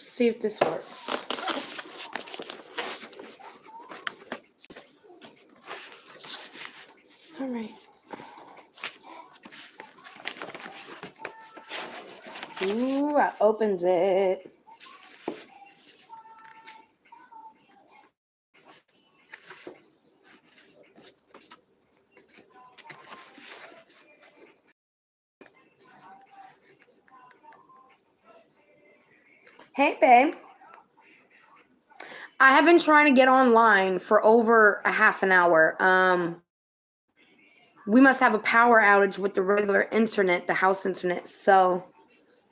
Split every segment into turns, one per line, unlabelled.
see if this works. All right. Ooh, I opened it. Hey, babe. I have been trying to get online for over a half an hour. We must have a power outage with the regular internet, the house internet. So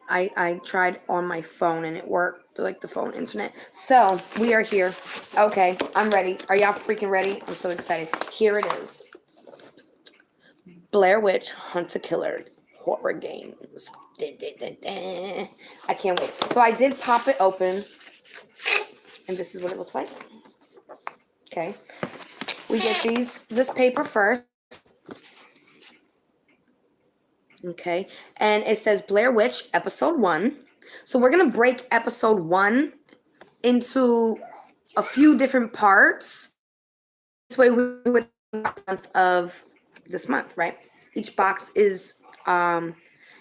I tried on my phone and it worked, like the phone internet. So we are here. Okay, I'm ready. Are y'all freaking ready? I'm so excited. Here it is. Blair Witch Hunt a Killer Horror Games. Dun, dun, dun, dun. I can't wait. So I did pop it open. And this is what it looks like. Okay. We get this paper first. Okay. And it says Blair Witch Episode 1. So we're going to break Episode 1 into a few different parts. This way we do it month of this month, right? Each box is,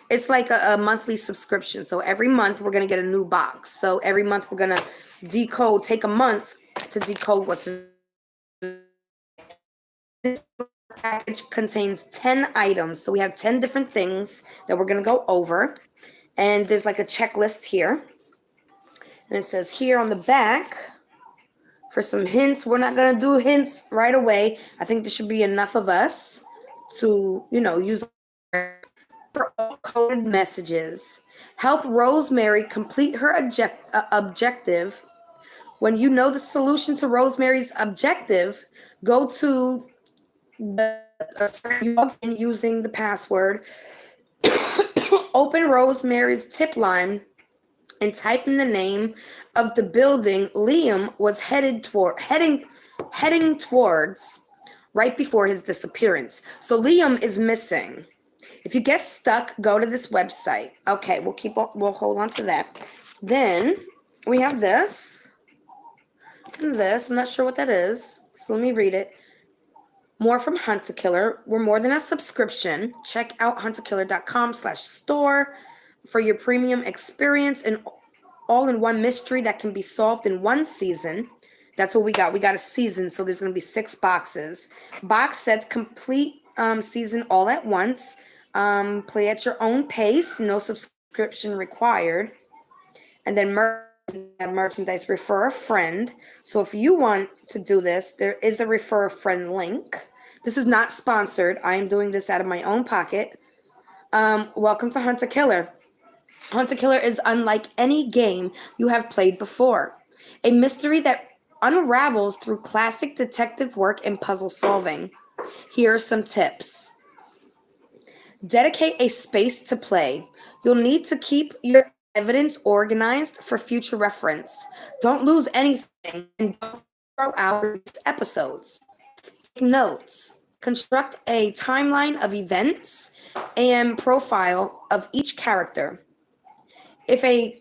it's like a monthly subscription. So every month we're going to get a new box. So every month we're going to take a month to decode what's in. This package contains 10 items. So we have 10 different things that we're going to go over. And there's like a checklist here. And it says here on the back for some hints. We're not going to do hints right away. I think there should be enough of us to, use for all coded messages. Help Rosemary complete her objective. When you know the solution to Rosemary's objective, go to log in using the password. Open Rosemary's tip line and type in the name of the building Liam was heading towards right before his disappearance. So Liam is missing. If you get stuck, go to this website. Okay, we'll hold on to that. Then we have this. I'm not sure what that is. So let me read it. More from Hunt a Killer. We're more than a subscription. Check out huntakiller.com/store for your premium experience and all-in-one mystery that can be solved in one season. That's what we got. We got a season, so there's going to be 6 boxes. Box sets complete season all at once. Play at your own pace. No subscription required. And then merchandise, refer a friend. So if you want to do this, there is a refer a friend link. This is not sponsored. I am doing this out of my own pocket. Welcome to Hunt a Killer. Hunt a Killer is unlike any game you have played before. A mystery that unravels through classic detective work and puzzle solving. Here are some tips. Dedicate a space to play. You'll need to keep your evidence organized for future reference. Don't lose anything and don't throw out episodes. Take notes. Construct a timeline of events and profile of each character. If a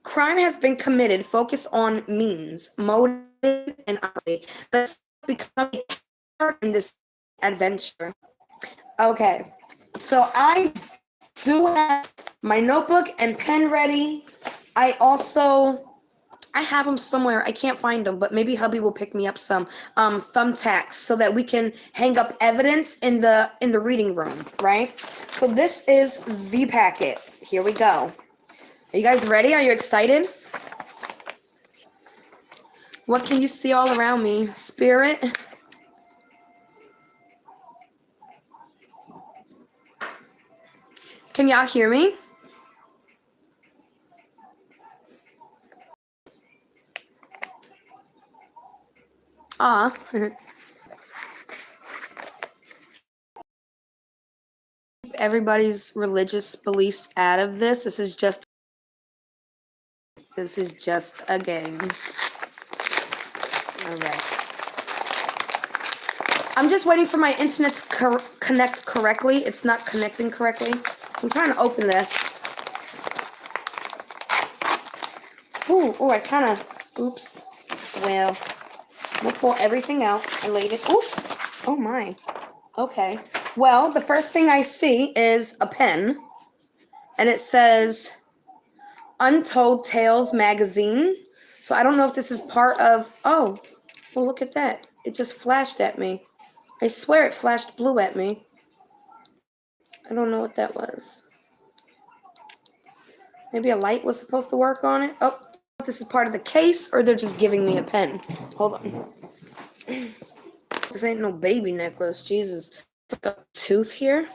crime has been committed, focus on means, motive, and honesty. Let's become a character in this adventure. Okay, so I do have my notebook and pen ready. I have them somewhere. I can't find them, but maybe hubby will pick me up some thumbtacks so that we can hang up evidence in the reading room, right? So this is the packet. Here we go. Are you guys ready? Are you excited? What can you see all around me? Spirit. Can y'all hear me? Everybody's religious beliefs out of this. This is just a game. All right. I'm just waiting for my internet to connect correctly. It's not connecting correctly. So I'm trying to open this. Ooh, I kind of, oops. Well, we'll pull everything out. I laid it. Oof. Oh, my. Okay. Well, the first thing I see is a pen. And it says Untold Tales Magazine. So I don't know if this is part of... Oh, well, look at that. It just flashed at me. I swear it flashed blue at me. I don't know what that was. Maybe a light was supposed to work on it. Oh, this is part of the case, or they're just giving me a pen. Hold on. This ain't no baby necklace. Jesus. It's like a tooth here.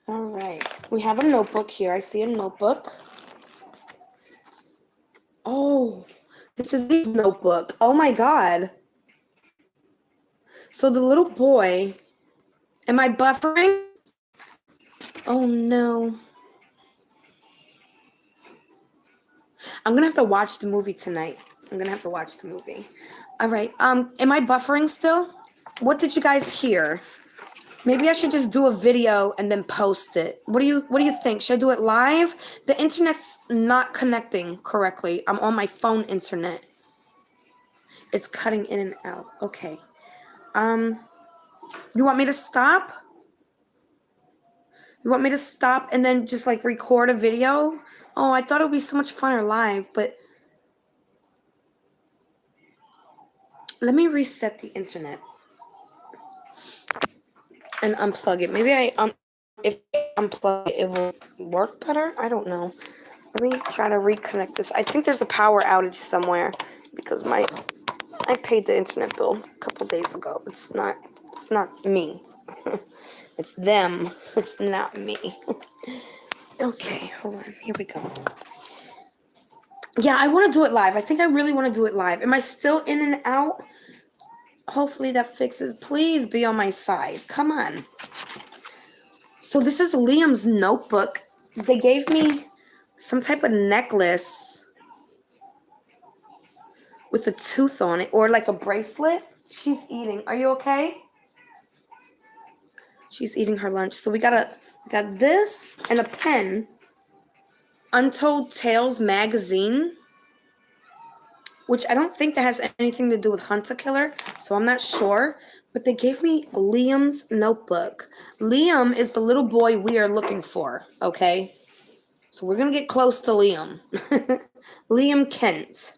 All right. We have a notebook here. I see a notebook. Oh, this is his notebook. Oh, my God. So the little boy... Am I buffering? Oh, no. I'm going to have to watch the movie tonight. I'm going to have to watch the movie. All right. Am I buffering still? What did you guys hear? Maybe I should just do a video and then post it. What do you think? Should I do it live? The internet's not connecting correctly. I'm on my phone internet. It's cutting in and out. Okay. You want me to stop? You want me to stop and then just like record a video? Oh, I thought it would be so much funner live, but let me reset the internet and unplug it. Maybe if I unplug it, it will work better. I don't know. Let me try to reconnect this. I think there's a power outage somewhere because I paid the internet bill a couple days ago. It's not me. It's them. It's not me. Okay, hold on. Here we go. Yeah, I want to do it live. I think I really want to do it live. Am I still in and out? Hopefully that fixes. Please be on my side. Come on. So this is Liam's notebook. They gave me some type of necklace with a tooth on it, or like a bracelet. She's eating. Are you okay? She's eating her lunch. So we got this and a pen. Untold Tales Magazine, which I don't think that has anything to do with Hunt a Killer, so I'm not sure. But they gave me Liam's notebook. Liam is the little boy we are looking for, okay? So we're going to get close to Liam. Liam Kent.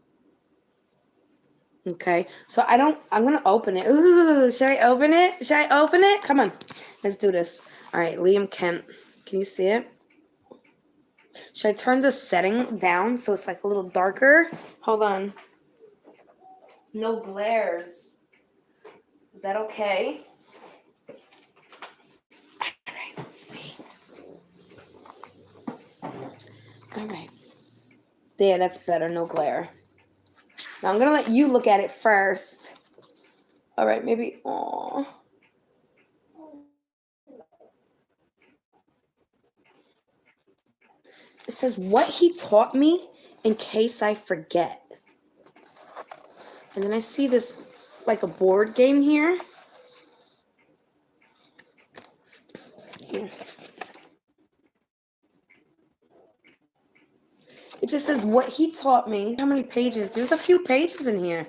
Okay, so I'm going to open it. Ooh, should I open it? Should I open it? Come on, let's do this. All right, Liam Kent. Can you see it? Should I turn the setting down so it's like a little darker? Hold on. No glares. Is that okay? All right, let's see. All right. There, that's better. No glare. Now I'm going to let you look at it first. All right, maybe. Aww. It says, what he taught me in case I forget. And then I see this, like a board game here. Here. It just says, what he taught me. How many pages? There's a few pages in here.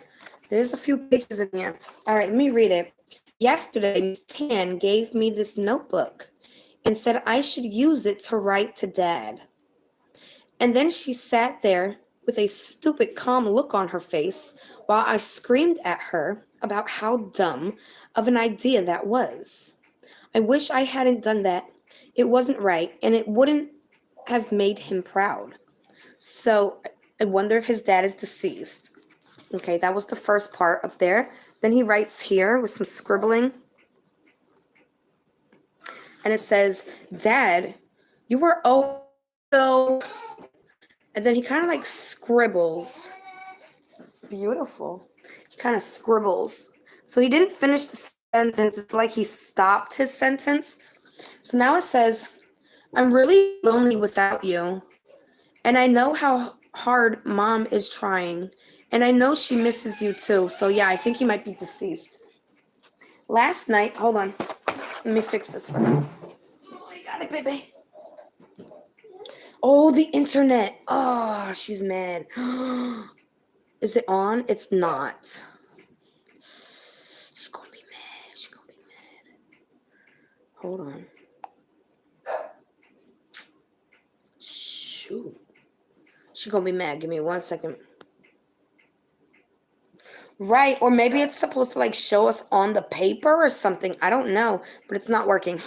There's a few pages in here. All right, let me read it. Yesterday, Miss Tan gave me this notebook and said I should use it to write to Dad. And then she sat there with a stupid, calm look on her face while I screamed at her about how dumb of an idea that was. I wish I hadn't done that. It wasn't right, and it wouldn't have made him proud. So I wonder if his dad is deceased. Okay, that was the first part up there. Then he writes here with some scribbling. And it says, Dad, you were oh so... And then he kind of like scribbles. Beautiful. He kind of scribbles. So he didn't finish the sentence. It's like he stopped his sentence. So now it says, I'm really lonely without you. And I know how hard Mom is trying. And I know she misses you too. So yeah, I think he might be deceased. Last night, hold on. Let me fix this for you. Oh, I got it, baby. Oh, the internet. Oh, she's mad. Is it on? It's not. She's gonna be mad. She's gonna be mad. Hold on. Shoot. She's gonna be mad. Give me 1 second. Right, or maybe it's supposed to like show us on the paper or something. I don't know, but it's not working.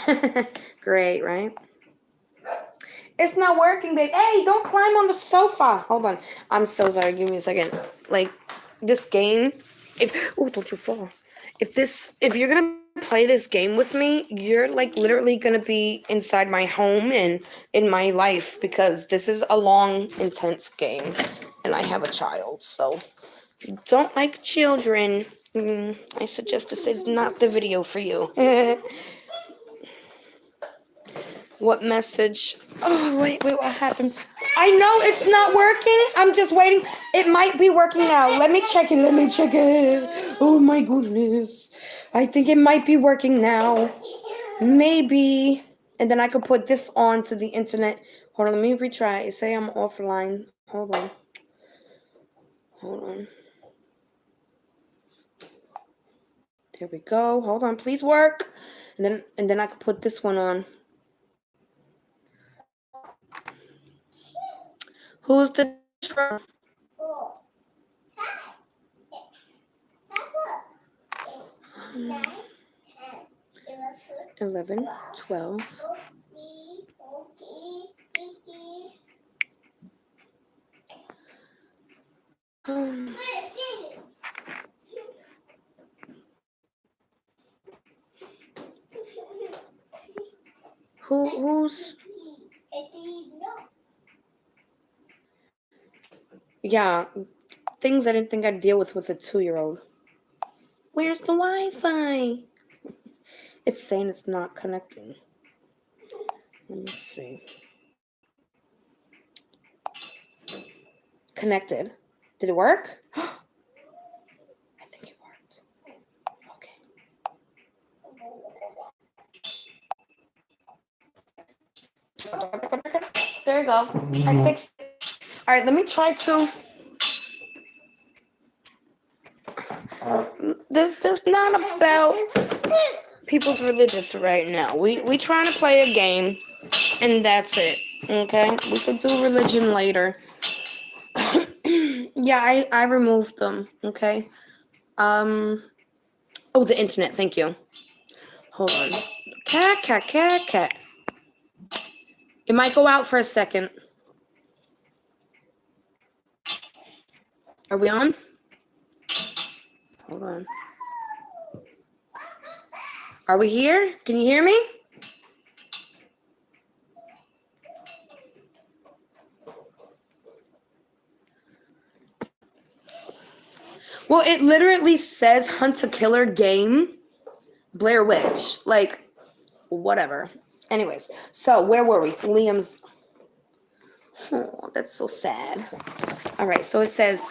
Great, right? It's not working, babe. Hey, don't climb on the sofa. Hold on. I'm so sorry. Give me a second. Like, this game, oh, don't you fall. If you're gonna play this game with me, you're like literally gonna be inside my home and in my life, because this is a long, intense game and I have a child. So if you don't like children, I suggest this is not the video for you. What message? Oh, wait, what happened? I know it's not working. I'm just waiting. It might be working now. Let me check it. Oh, my goodness. I think it might be working now. Maybe. And then I could put this on to the internet. Hold on, let me retry. Say I'm offline. Hold on. There we go. Hold on, please work. And then I could put this one on. Who's the 11, 12. Who's? Yeah, things I didn't think I'd deal with a 2-year-old. Where's the Wi-Fi? It's saying it's not connecting. Let me see. Connected. Did it work? I think it worked. Okay. There you go. I fixed it. All right, let me try to. This is not about people's religious right now. We trying to play a game, and that's it. Okay, we could do religion later. Yeah, I removed them. Okay. Oh, the internet. Thank you. Hold on. Cat. It might go out for a second. Are we on? Hold on. Are we here? Can you hear me? Well, it literally says Hunt a Killer Game, Blair Witch. Like, whatever. Anyways, so where were we? Liam's. Oh, that's so sad. All right, so it says,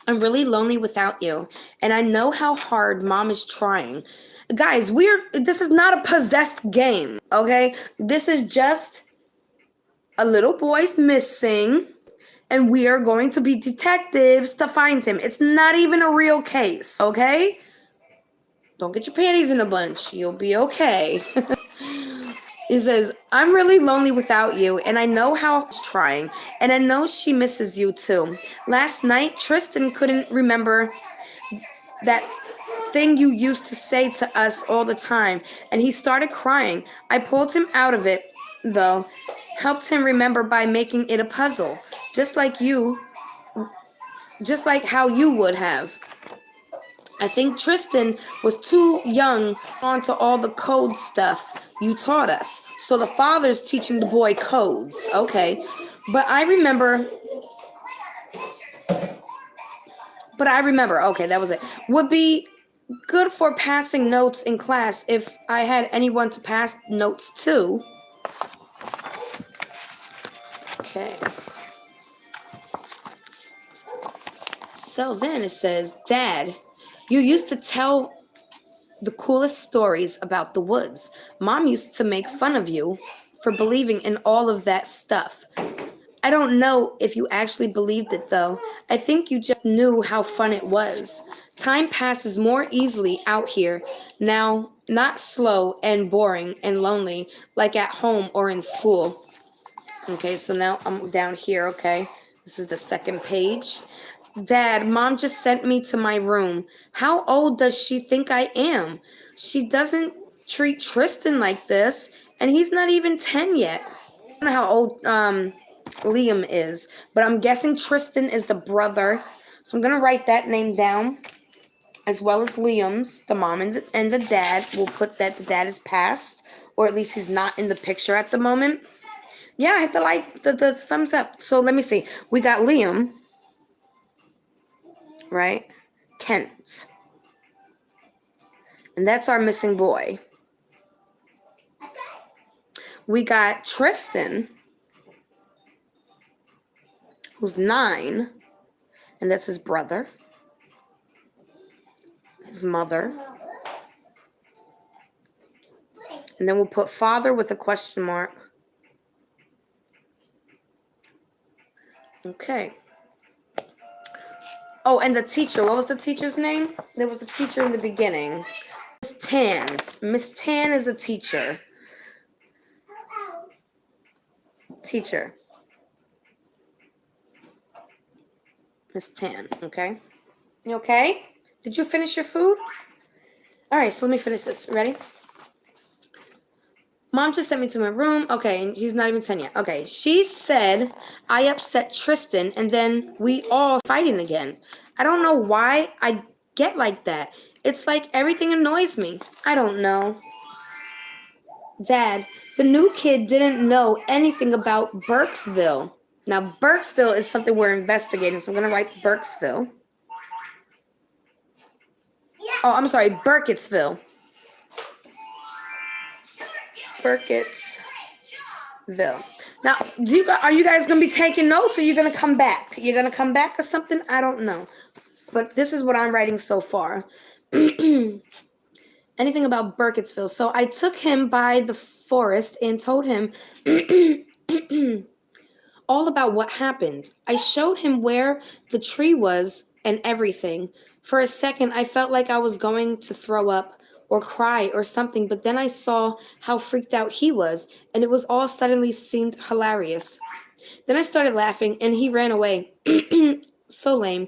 I'm really lonely without you, and I know how hard Mom is trying. Guys, this is not a possessed game, okay? This is just a little boy's missing, and we are going to be detectives to find him. It's not even a real case, okay? Don't get your panties in a bunch. You'll be okay. He says, I'm really lonely without you, and I know how she's trying, and I know she misses you too. Last night, Tristan couldn't remember that thing you used to say to us all the time, and he started crying. I pulled him out of it, though, helped him remember by making it a puzzle, just like how you would have. I think Tristan was too young onto all the code stuff you taught us. So the father's teaching the boy codes. Okay. But I remember, okay, that was it. Would be good for passing notes in class if I had anyone to pass notes to. Okay. So then it says, Dad, you used to tell the coolest stories about the woods. Mom used to make fun of you for believing in all of that stuff. I don't know if you actually believed it, though. I think you just knew how fun it was. Time passes more easily out here now, not slow and boring and lonely like at home or in school. Okay, so now I'm down here, okay? This is the second page. Dad, Mom just sent me to my room. How old does she think I am? She doesn't treat Tristan like this, and he's not even 10 yet. I don't know how old Liam is, but I'm guessing Tristan is the brother. So I'm going to write that name down, as well as Liam's, the mom and the dad. We'll put that the dad is passed, or at least he's not in the picture at the moment. Yeah, hit the like, the thumbs up. So let me see. We got Liam, right? Kent. And that's our missing boy. We got Tristan, who's 9, and that's his brother, his mother. And then we'll put father with a question mark. Okay. Oh, and the teacher. What was the teacher's name? There was a teacher in the beginning. Miss Tan. Miss Tan is a teacher. Teacher. Miss Tan, okay? You okay? Did you finish your food? All right, so let me finish this. Ready? Mom just sent me to my room. Okay, and she's not even 10 yet. Okay, she said I upset Tristan, and then we all fighting again. I don't know why I get like that. It's like everything annoys me. I don't know. Dad, the new kid didn't know anything about Burkesville. Now, Burkesville is something we're investigating, so I'm going to write Burkesville. Oh, I'm sorry, Burkittsville. Burkittsville. Now, are you guys going to be taking notes, or are you going to come back? You're going to come back or something? I don't know. But this is what I'm writing so far. Anything about Burkittsville. So I took him by the forest and told him all about what happened. I showed him where the tree was and everything. For a second, I felt like I was going to throw up or cry or something, but then I saw how freaked out he was, and it was all suddenly seemed hilarious. Then I started laughing, and he ran away. So lame.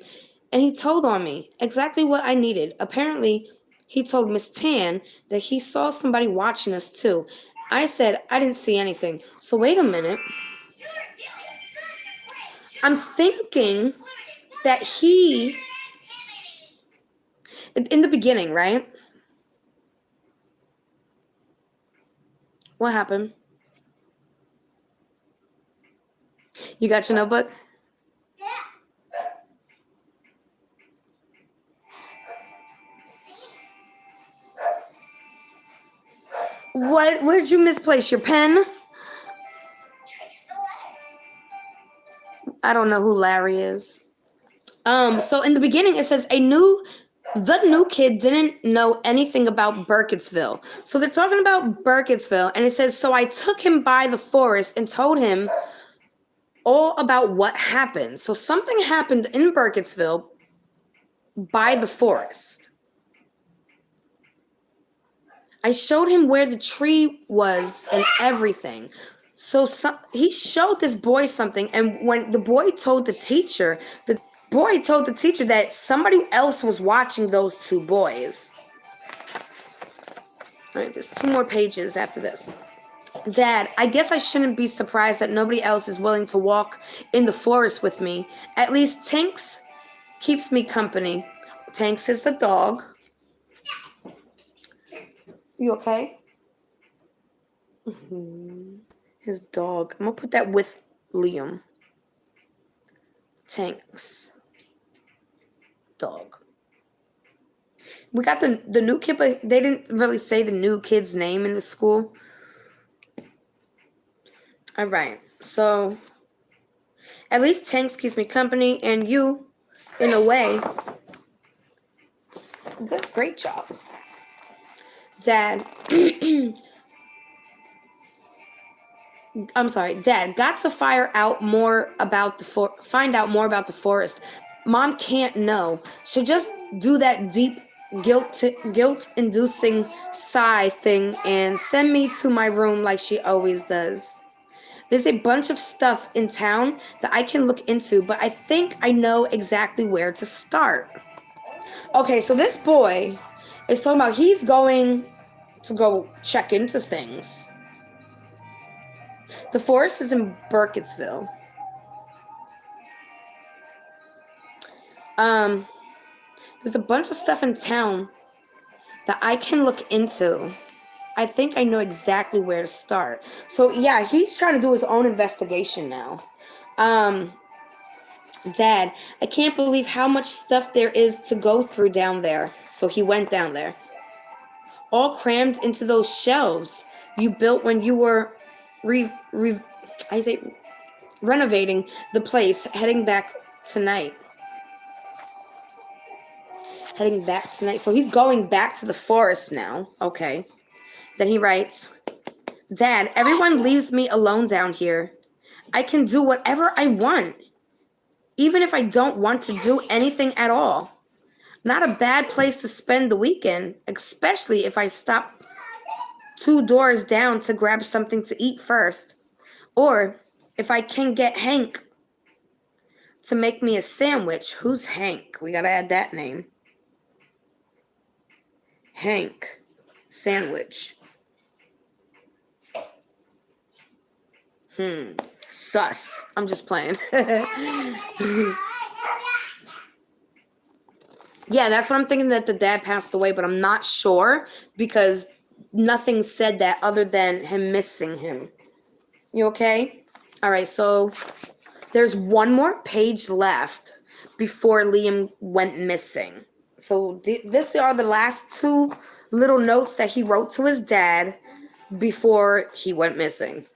And he told on me exactly what I needed. Apparently, he told Miss Tan that he saw somebody watching us too. I said I didn't see anything. So wait a minute. I'm thinking that he, in the beginning, right? What happened? You got your notebook? What? Where did you misplace your pen? I don't know who Larry is. So in the beginning it says the new kid didn't know anything about Burkittsville. So they're talking about Burkittsville, and it says, so I took him by the forest and told him all about what happened. So something happened in Burkittsville by the forest. I showed him where the tree was and everything. So he showed this boy something, and when the boy told the teacher that somebody else was watching those 2 boys. All right, there's 2 more pages after this. Dad, I guess I shouldn't be surprised that nobody else is willing to walk in the forest with me. At least Tanks keeps me company. Tanks is the dog. You okay? His dog. I'm going to put that with Liam. Tanks. Dog. We got the new kid, but they didn't really say the new kid's name in the school. All right. So, at least Tanks keeps me company, and you, in a way. Good. Great job. Dad. I'm sorry, Dad, got to find out more about the forest. Mom can't know. She'll just do that deep guilt-inducing sigh thing and send me to my room like she always does. There's a bunch of stuff in town that I can look into, but I think I know exactly where to start. Okay, so this boy is talking about he's going to go check into things. The forest is in Burkittsville. There's a bunch of stuff in town that I can look into. I think I know exactly where to start. So yeah, he's trying to do his own investigation now. Dad, I can't believe how much stuff there is to go through down there. So he went down there. All crammed into those shelves you built when you were renovating the place, heading back tonight. So he's going back to the forest now. Okay. Then he writes, Dad, everyone leaves me alone down here. I can do whatever I want, even if I don't want to do anything at all. Not a bad place to spend the weekend, especially if I stop 2 doors down to grab something to eat first. Or if I can get Hank to make me a sandwich. Who's Hank? We gotta add that name. Hank. Sandwich. Sus. I'm just playing. Yeah, that's what I'm thinking, that the dad passed away, but I'm not sure because nothing said that other than him missing him. You okay? All right, so there's one more page left before Liam went missing. So these are the last 2 little notes that he wrote to his dad before he went missing.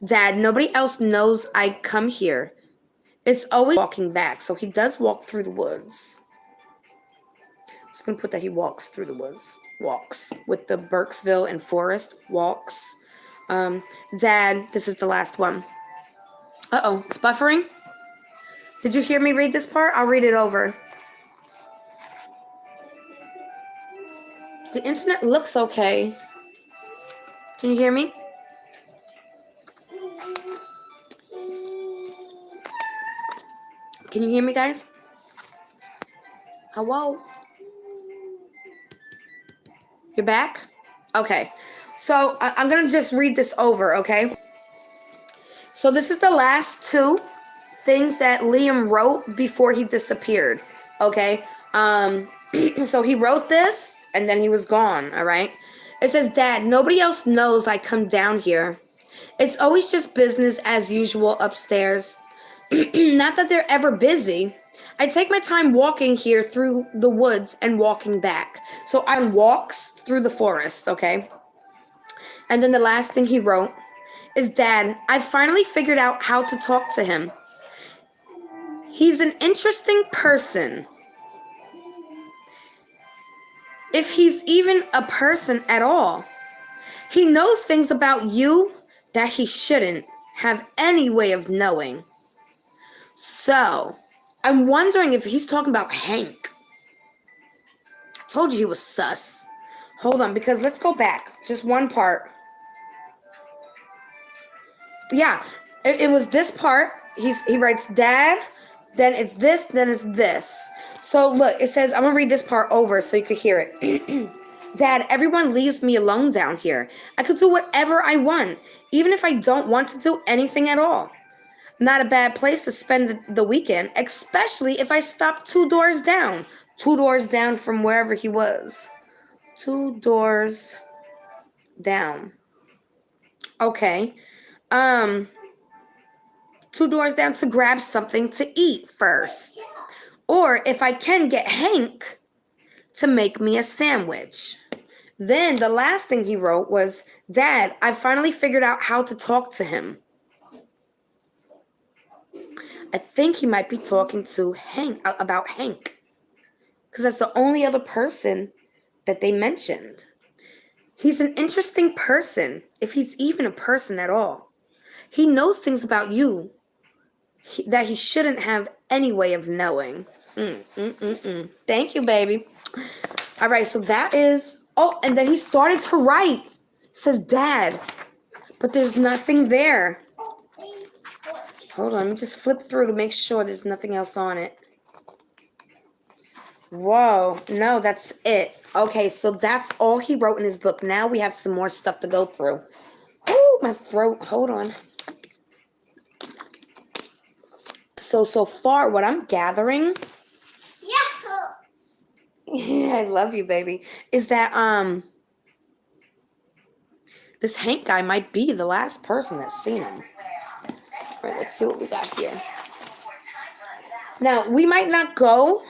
Dad, nobody else knows I come here. It's always walking back, so he does walk through the woods. I'm just going to put that he walks through the woods. Walks. With the Burkesville and Forest. Walks. Dad, this is the last one. Uh-oh, it's buffering. Did you hear me read this part? I'll read it over. The internet looks okay. Can you hear me? Can you hear me, guys? Hello? You're back? Okay. So I'm going to just read this over, okay? So this is the last 2 things that Liam wrote before he disappeared, okay? So he wrote this, and then he was gone, all right? It says, Dad, nobody else knows I come down here. It's always just business as usual upstairs. Not that they're ever busy. I take my time walking here through the woods and walking back. So I walks through the forest, okay? And then the last thing he wrote is, Dad, I finally figured out how to talk to him. He's an interesting person. If he's even a person at all. He knows things about you that he shouldn't have any way of knowing. So, I'm wondering if he's talking about Hank. I told you he was sus. Hold on, because let's go back. Just one part. Yeah, it was this part. He writes, Dad, then it's this, then it's this. So, look, it says, I'm going to read this part over so you could hear it. Dad, everyone leaves me alone down here. I could do whatever I want, even if I don't want to do anything at all. Not a bad place to spend the weekend, especially if I stop 2 doors down. 2 doors down from wherever he was. 2 doors down. Okay. 2 doors down to grab something to eat first. Or if I can get Hank to make me a sandwich. Then the last thing he wrote was, Dad, I finally figured out how to talk to him. I think he might be talking to Hank, about Hank. Because that's the only other person that they mentioned. He's an interesting person, if he's even a person at all. He knows things about you that he shouldn't have any way of knowing. Thank you, baby. All right, so that is... Oh, and then he started to write. It says dad, but there's nothing there. Hold on, let me just flip through to make sure there's nothing else on it. Whoa, no, that's it. Okay, so that's all he wrote in his book. Now we have some more stuff to go through. Oh, my throat. Hold on. So far, what I'm gathering... Yeah, I love you, baby. Is that, this Hank guy might be the last person that's seen him. All right, let's see what we got here. Now, we might not go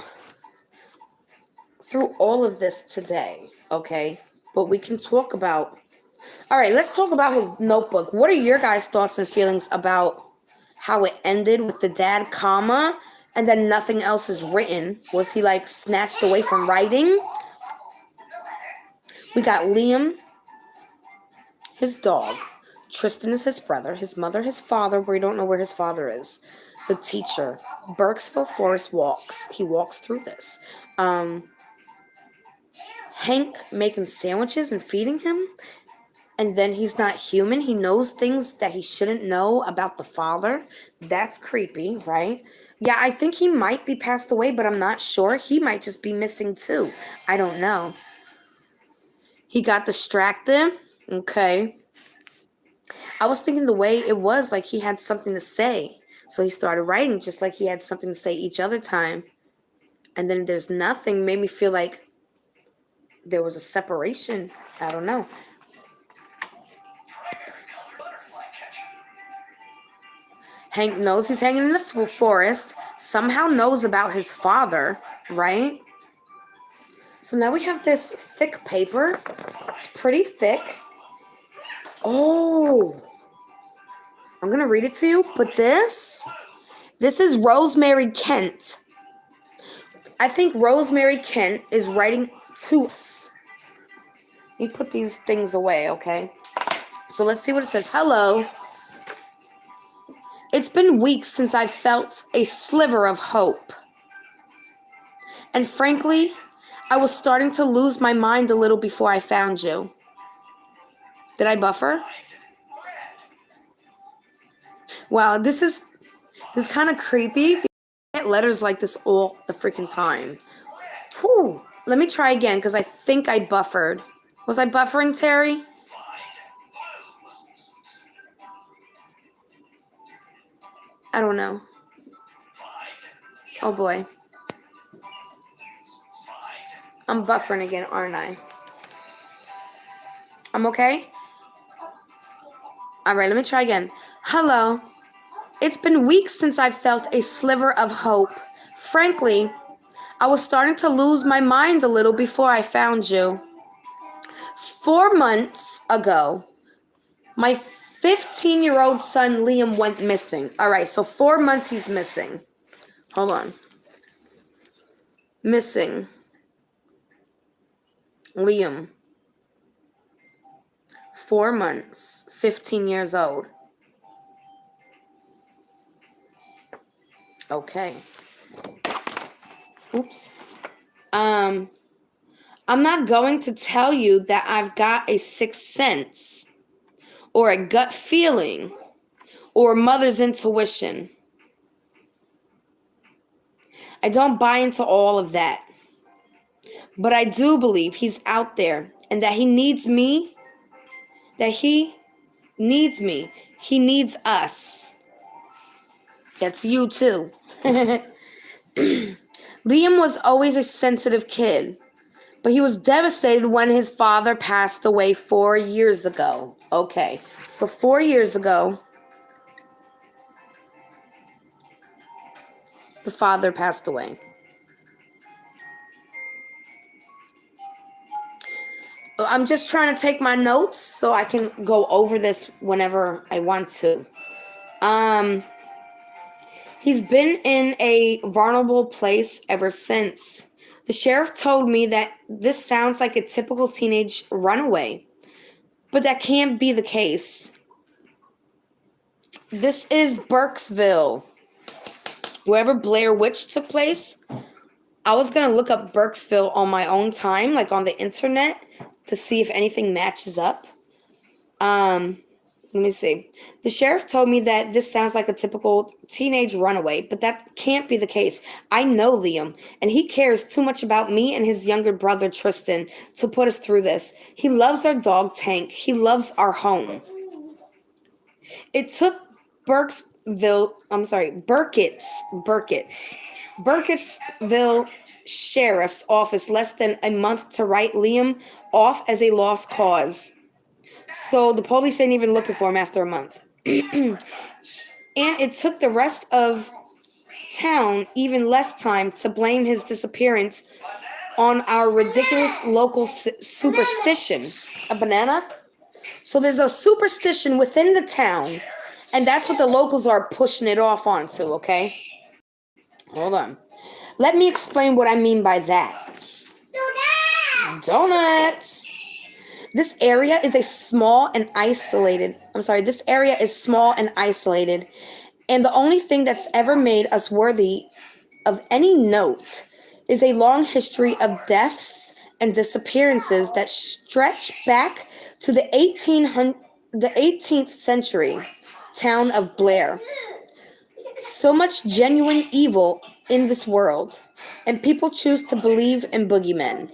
through all of this today, okay? But we can talk about... All right, let's talk about his notebook. What are your guys' thoughts and feelings about how it ended with the dad, comma, and then nothing else is written? Was he, like, snatched away from writing? We got Liam, his dog. Tristan is his brother. His mother, his father. We don't know where his father is. The teacher. Burkesville Forest walks. He walks through this. Hank making sandwiches and feeding him. And then he's not human. He knows things that he shouldn't know about the father. That's creepy, right? Yeah, I think he might be passed away, but I'm not sure. He might just be missing too. I don't know. He got distracted. Okay. I was thinking the way it was, like he had something to say. So he started writing just like he had something to say each other time. And then there's nothing. Made me feel like there was a separation. I don't know. Hank knows he's hanging in the forest. Somehow knows about his father, right? So now we have this thick paper. It's pretty thick. Oh. I'm going to read it to you. But this is Rosemary Kent. I think Rosemary Kent is writing to us. Let me put these things away, okay? So let's see what it says. Hello. It's been weeks since I felt a sliver of hope. And frankly, I was starting to lose my mind a little before I found you. Did I buffer? Wow, this is kind of creepy. I get letters like this all the freaking time. Whew. Let me try again because I think I buffered. Was I buffering, Terry? I don't know. Oh boy. I'm buffering again, aren't I? I'm okay? Alright, let me try again. Hello. It's been weeks since I felt a sliver of hope. Frankly, I was starting to lose my mind a little before I found you. 4 months ago, my 15-year-old son Liam went missing. Alright, so 4 months he's missing. Hold on. Missing. Liam. 4 months. 15 years old. Okay. Oops. I'm not going to tell you that I've got a sixth sense or a gut feeling or mother's intuition. I don't buy into all of that. But I do believe he's out there and that he needs me. That he needs me. He needs us. That's you too. Liam was always a sensitive kid, but he was devastated when his father passed away 4 years ago. Okay, so 4 years ago, the father passed away. I'm just trying to take my notes so I can go over this whenever I want to. He's been in a vulnerable place ever since. The sheriff told me that this sounds like a typical teenage runaway, but that can't be the case. This is Burkesville. Wherever Blair Witch took place, I was going to look up Burkesville on my own time, like on the internet, to see if anything matches up. Let me see. The sheriff told me that this sounds like a typical teenage runaway, but that can't be the case. I know Liam, and he cares too much about me and his younger brother Tristan to put us through this. He loves our dog Tank. He loves our home. It took Burkesville Sheriff's Office less than a month to write Liam off as a lost cause. So the police ain't even looking for him after a month. And it took the rest of town even less time to blame his disappearance on our ridiculous local superstition. A banana? So there's a superstition within the town, and that's what the locals are pushing it off onto, okay? Hold on. Let me explain what I mean by that. Donuts! This area is small and isolated, and the only thing that's ever made us worthy of any note is a long history of deaths and disappearances that stretch back to the 18th century town of Blair. So much genuine evil in this world, and people choose to believe in boogeymen.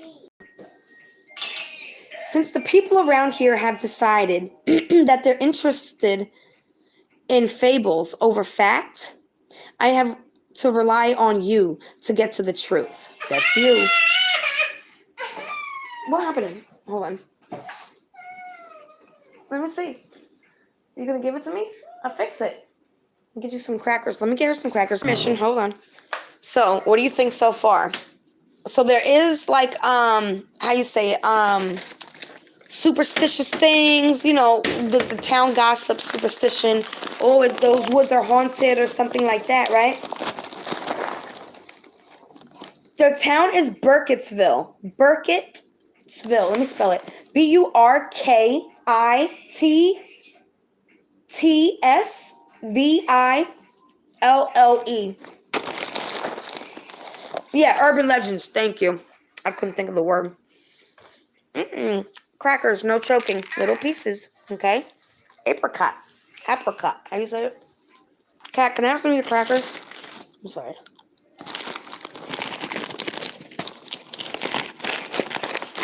Since the people around here have decided that they're interested in fables over fact, I have to rely on you to get to the truth. That's you. What happened? Hold on. Let me see. You gonna give it to me? I'll fix it. I'll get you some crackers. Let me get her some crackers. Mission, hold on. So, what do you think so far? So there is like, superstitious things, the town gossip superstition. Oh, those woods are haunted or something like that, right? The town is Burkittsville. Burkittsville. Let me spell it. Burkittsville. Yeah, urban legends. Thank you. I couldn't think of the word. Crackers, no choking. Little pieces. Okay. Apricot. How you say it? Cat, can I have some of your crackers? I'm sorry.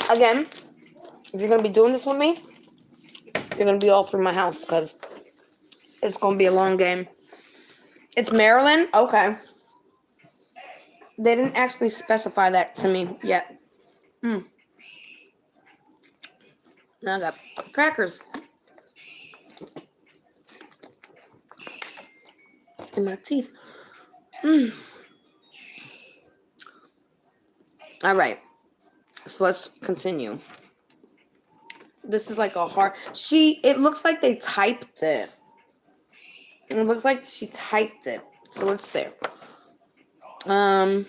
Again, if you're going to be doing this with me, you're going to be all through my house because it's going to be a long game. It's Maryland? Okay. They didn't actually specify that to me yet. Now I got crackers in my teeth. All right. So let's continue. This is like a hard... It looks like they typed it. It looks like she typed it. So let's see. Hold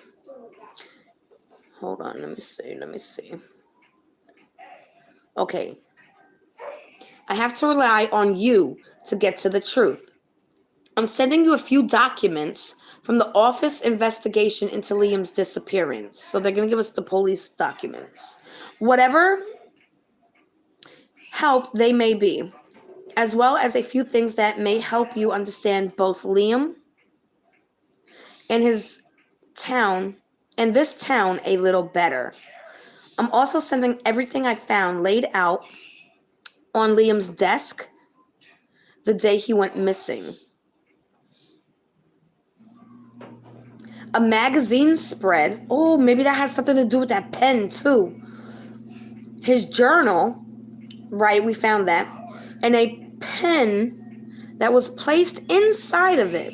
on, let me see. Okay. I have to rely on you to get to the truth. I'm sending you a few documents from the office investigation into Liam's disappearance. So they're going to give us the police documents. Whatever help they may be, as well as a few things that may help you understand both Liam and this town a little better. I'm also sending everything I found laid out on Liam's desk the day he went missing. A magazine spread. Oh, maybe that has something to do with that pen too. His journal, right, we found that. And a pen that was placed inside of it.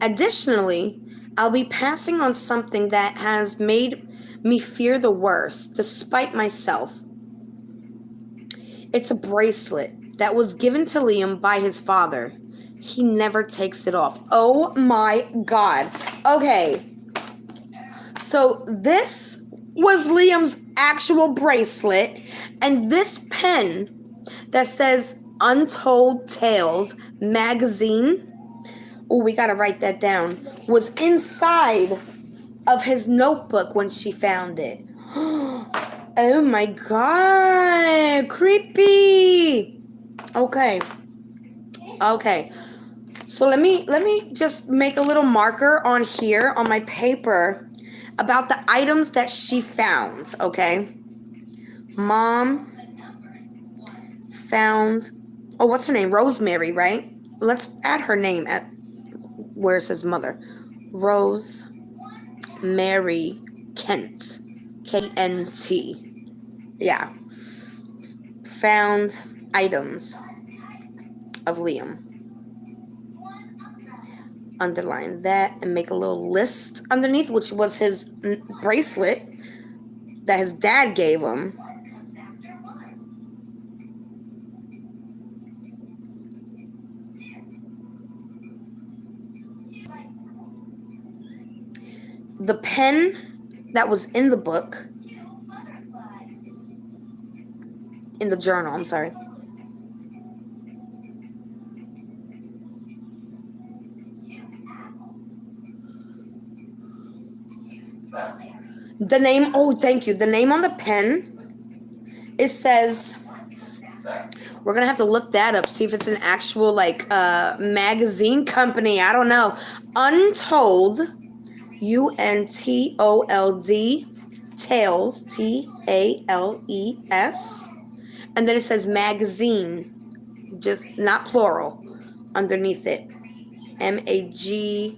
Additionally, I'll be passing on something that has made me fear the worst, despite myself. It's a bracelet that was given to Liam by his father. He never takes it off. Oh my God. Okay. So this was Liam's actual bracelet, and this pen that says Untold Tales magazine, oh, we got to write that down, was inside of his notebook when she found it. Oh my God, creepy. Okay. So let me just make a little marker on here on my paper about the items that she found, okay? Mom found, oh, what's her name? Rosemary, right? Let's add her name at where it says mother. Rosemary Kent. K-N-T. Yeah. Found items of Liam. Underline that and make a little list underneath, which was his bracelet that his dad gave him. The pen that was in the book, in the journal, I'm sorry. The name, oh, thank you. The name on the pen, it says, we're going to have to look that up, see if it's an actual, like, magazine company. I don't know. Untold, U-N-T-O-L-D, Tales, T-A-L-E-S. And then it says magazine, just not plural, underneath it. M-A-G-A-Z-I-N-E.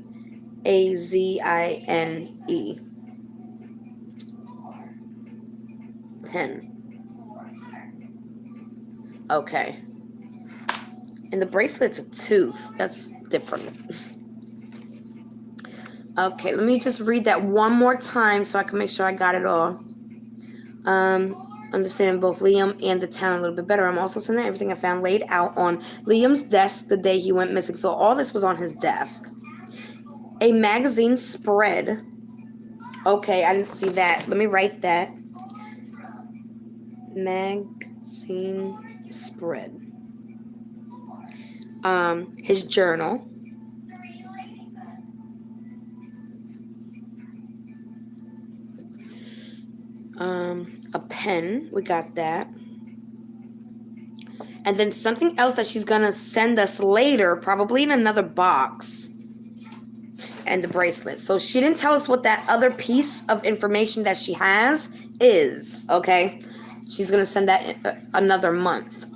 Pen. Okay. And the bracelet's a tooth. That's different. Okay, let me just read that one more time so I can make sure I got it all. Understand both Liam and the town a little bit better. I'm also sending everything I found laid out on Liam's desk the day he went missing. So all this was on his desk. A magazine spread. Okay, I didn't see that. Let me write that. Magazine spread. His journal. A pen, we got that. And then something else that she's gonna send us later, probably in another box. And the bracelet. So she didn't tell us what that other piece of information that she has is, okay? She's gonna send that another month.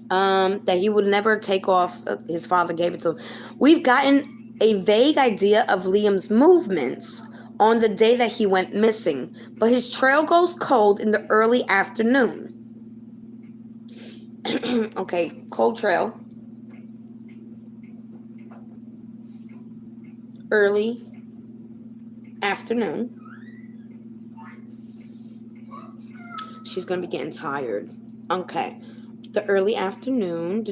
That he would never take off. His father gave it to him. We've gotten a vague idea of Liam's movements on the day that he went missing, but his trail goes cold in the early afternoon. Okay, cold trail. Early afternoon. She's going to be getting tired. Okay. The early afternoon.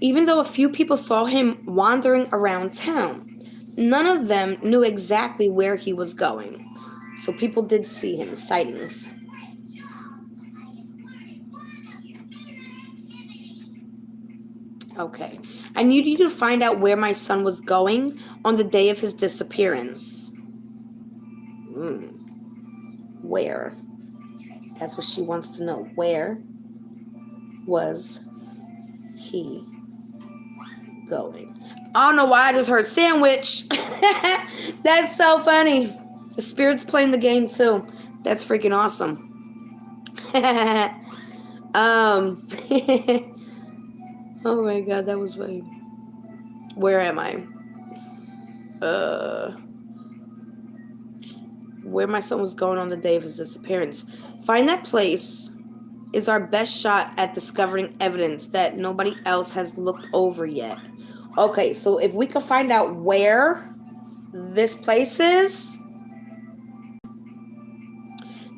Even though a few people saw him wandering around town, none of them knew exactly where he was going. So people did see him, sightings. Okay. I need you to find out where my son was going on the day of his disappearance. Where? That's what she wants to know. Where was he going? I don't know why I just heard sandwich. That's so funny. The spirit's playing the game too. That's freaking awesome. Oh my God, that was funny. Where am I? Where my son was going on the day of his disappearance. Find that place is our best shot at discovering evidence that nobody else has looked over yet. Okay, so if we could find out where this place is,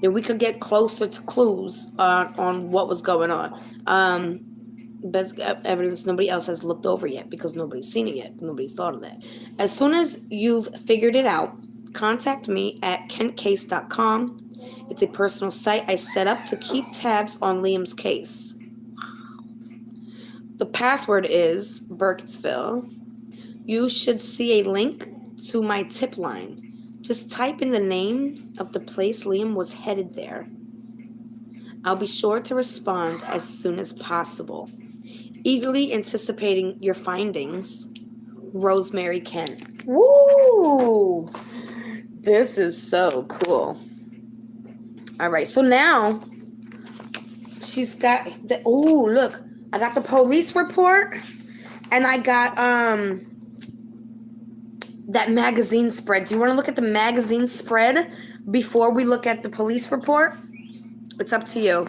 then we could get closer to clues on what was going on. Best evidence nobody else has looked over yet because nobody's seen it yet. Nobody thought of that. As soon as you've figured it out, contact me at kentcase.com. It's a personal site I set up to keep tabs on Liam's case. The password is Burkittsville. You should see a link to my tip line. Just type in the name of the place Liam was headed there. I'll be sure to respond as soon as possible. Eagerly anticipating your findings, Rosemary Kent. Woo! This is so cool. All right, so now she's got the, oh, look. I got the police report and I got that magazine spread. Do you want to look at the magazine spread before we look at the police report? It's up to you.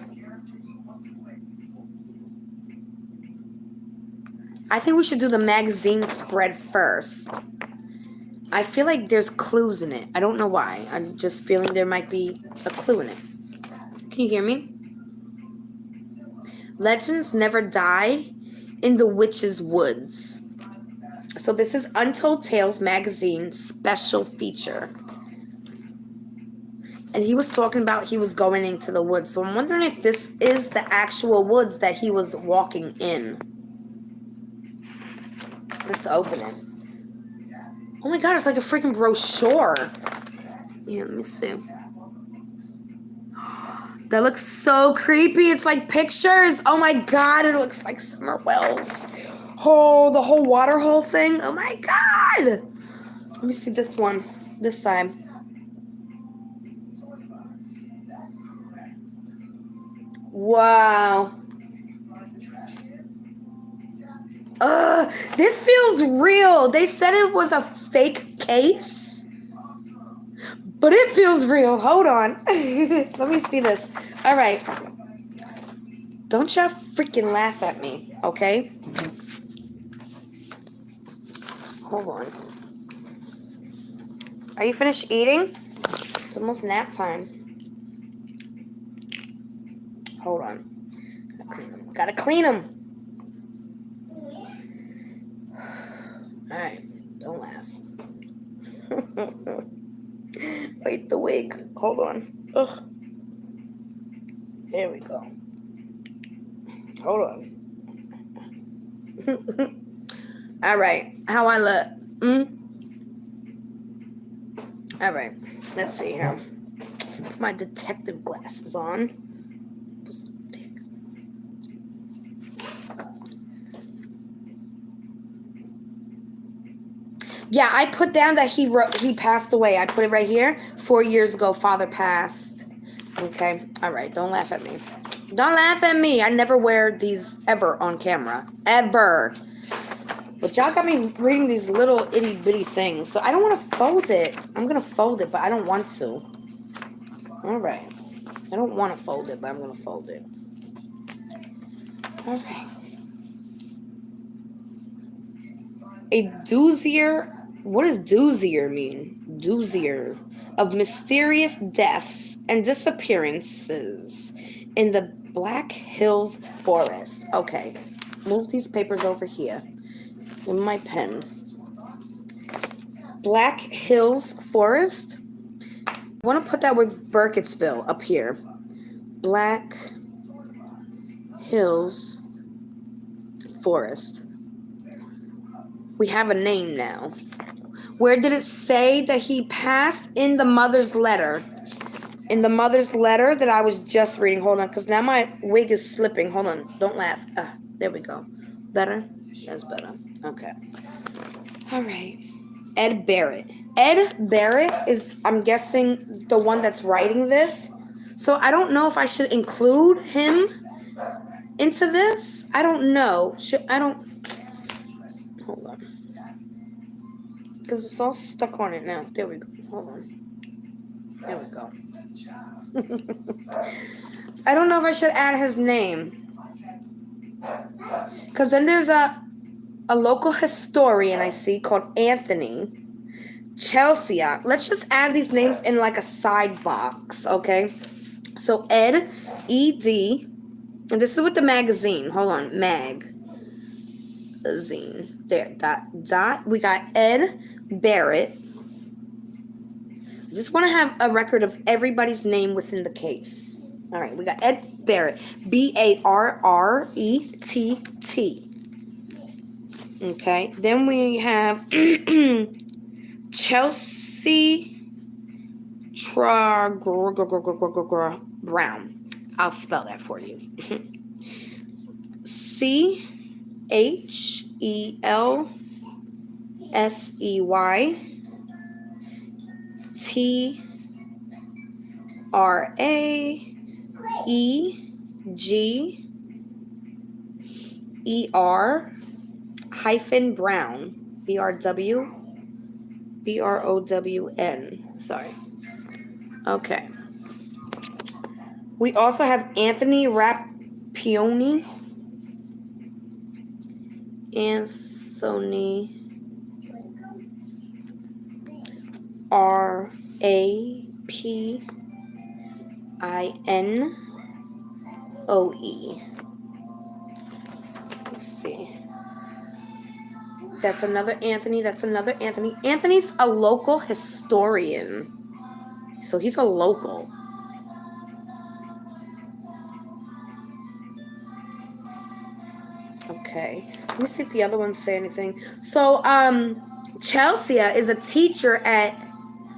I think we should do the magazine spread first. I feel like there's clues in it. I don't know why. I'm just feeling there might be a clue in it. Can you hear me? Legends never die in the witch's woods. So this is Untold Tales magazine special feature. And he was talking about he was going into the woods. So I'm wondering if this is the actual woods that he was walking in. Let's open it. Oh my god, it's like a freaking brochure. Yeah, let me see. That looks so creepy. It's like pictures. Oh my god, it looks like Summer Wells. Oh, the whole water hole thing. Oh my god. Let me see this one. This side. Wow. This feels real. They said it was a fake case, but it feels real. Hold on. Let me see this. All right. Don't y'all freaking laugh at me, okay? Hold on. Are you finished eating? It's almost nap time. Hold on. Gotta clean them. Alright, don't laugh. Wait, the wig. Hold on. Ugh. There we go. Hold on. Alright, how I look? Alright, let's see here. Put my detective glasses on. Yeah, I put down that he passed away. I put it right here. 4 years ago, father passed. Okay. All right. Don't laugh at me. Don't laugh at me. I never wear these ever on camera. Ever. But y'all got me reading these little itty bitty things. So I don't want to fold it. I'm going to fold it, but I don't want to. All right. I don't want to fold it, but I'm going to fold it. All right. A doozier. What does doozier mean? Doozier of mysterious deaths and disappearances in the Black Hills Forest. Okay, move these papers over here. In my pen. Black Hills Forest. I want to put that with Burkittsville up here. Black Hills Forest. We have a name now. Where did it say that he passed? In the mother's letter. In the mother's letter that I was just reading. Hold on, because now my wig is slipping. Hold on. Don't laugh. There we go. Better? That's better. Okay. All right. Ed Barrett. Ed Barrett is, I'm guessing, the one that's writing this. So I don't know if I should include him into this. I don't know. Hold on. Because it's all stuck on it now. There we go. Hold on. There we go. I don't know if I should add his name. Because then there's a local historian I see called Anthony. Chelsea. Let's just add these names in like a side box, okay? So Ed, E-D. And this is with the magazine. Hold on. Magazine. There. Dot. We got Ed Barrett. I just want to have a record of everybody's name within the case. All right. We got Ed Barrett. B-A-R-R-E-T-T. Okay. Then we have Chelsea Brown. I'll spell that for you. CHELSEA-BROWN. BROWN. Sorry. Okay. We also have Anthony Rapioni. Anthony RAPINOE. Let's see. That's another Anthony. Anthony's a local historian. So he's a local. Okay. Let me see if the other ones say anything. So, Chelsea is a teacher at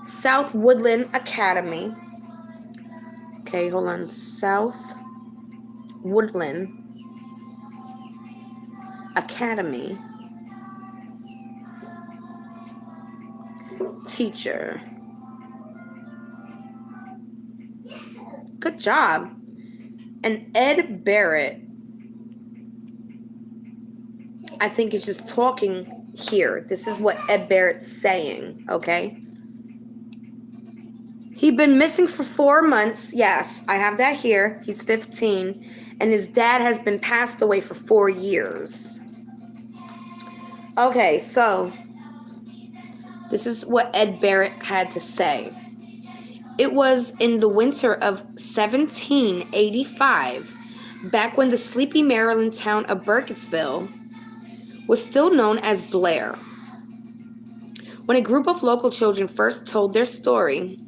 South Woodland Academy. Okay, hold on. South Woodland Academy. Teacher. Good job. And Ed Barrett, I think, is just talking here. This is what Ed Barrett's saying, okay? He'd been missing for 4 months. Yes, I have that here. He's 15. And his dad has been passed away for 4 years. Okay, so this is what Ed Barrett had to say. It was in the winter of 1785, back when the sleepy Maryland town of Burkittsville was still known as Blair. When a group of local children first told their story,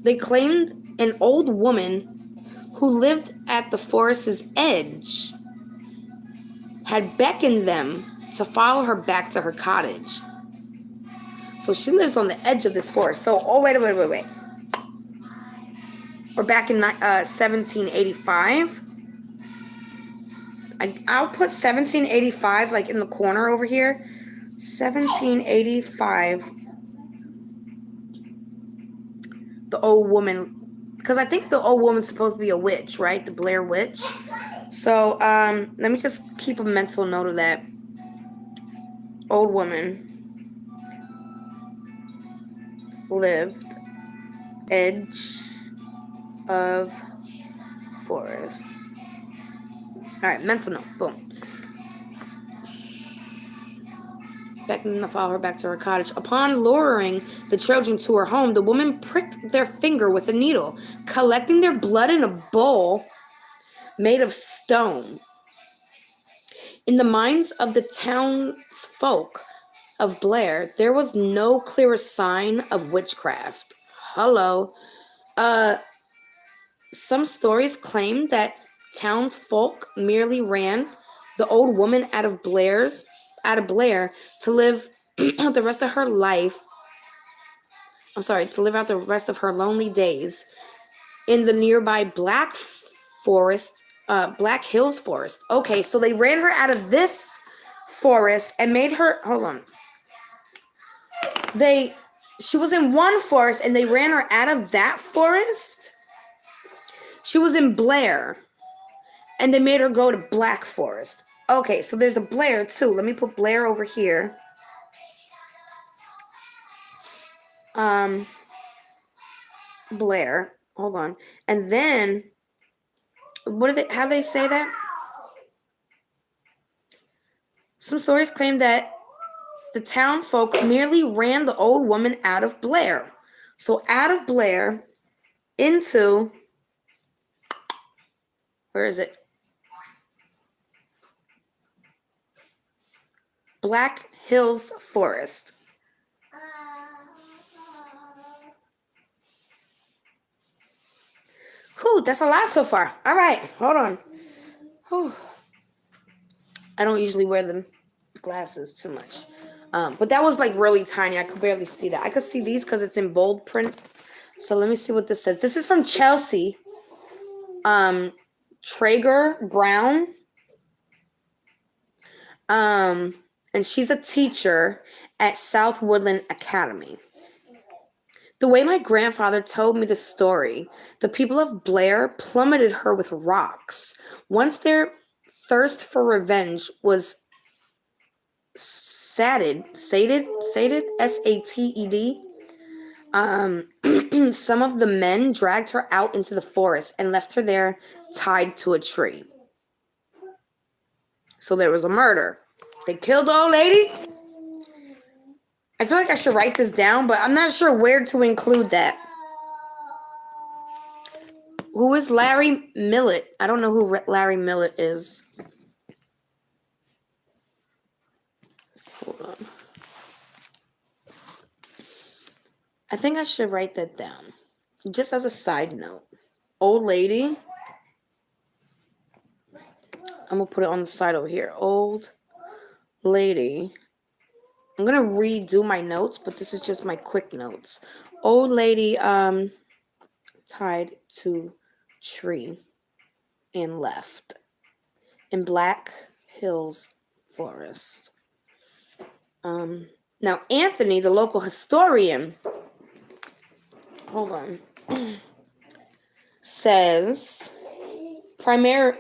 they claimed an old woman who lived at the forest's edge had beckoned them to follow her back to her cottage. So she lives on the edge of this forest. So, wait. We're back in 1785. I'll put 1785 like in the corner over here. 1785. The old woman, because I think the old woman's supposed to be a witch, right? The Blair Witch. So let me just keep a mental note of that. Old woman lived edge of forest. All right, mental note. Boom. Beckoning to follow her back to her cottage. Upon luring the children to her home, the woman pricked their finger with a needle, collecting their blood in a bowl made of stone. In the minds of the townsfolk of Blair, there was no clearer sign of witchcraft. Hello. Some stories claim that townsfolk merely ran the old woman out of Blair to live out the rest of her life. To live out the rest of her lonely days in the nearby Black Hills Forest. Okay, so they ran her out of this forest and made her, hold on. She was in one forest and they ran her out of that forest. She was in Blair and they made her go to Black Forest. Okay, so there's a Blair too. Let me put Blair over here. Blair. Hold on. And then, how do they say that? Some stories claim that the town folk merely ran the old woman out of Blair. So out of Blair into, where is it? Black Hills Forest. Whew, that's a lot so far. All right, hold on. Whew. I don't usually wear them glasses too much. But that was like really tiny. I could barely see that. I could see these because it's in bold print. So let me see what this says. This is from Chelsea. Traeger Brown. And she's a teacher at South Woodland Academy. The way my grandfather told me the story, the people of Blair plummeted her with rocks. Once their thirst for revenge was sated, S-A-T-E-D, some of the men dragged her out into the forest and left her there tied to a tree. So there was a murder. They killed the old lady. I feel like I should write this down, but I'm not sure where to include that. Who is Larry Millett? I don't know who Larry Millett is. Hold on. I think I should write that down. Just as a side note. Old lady. I'm going to put it on the side over here. Old lady. I'm going to redo my notes, but this is just my quick notes. Old lady tied to tree and left in Black Hills Forest. Now, Anthony, the local historian, hold on, says primary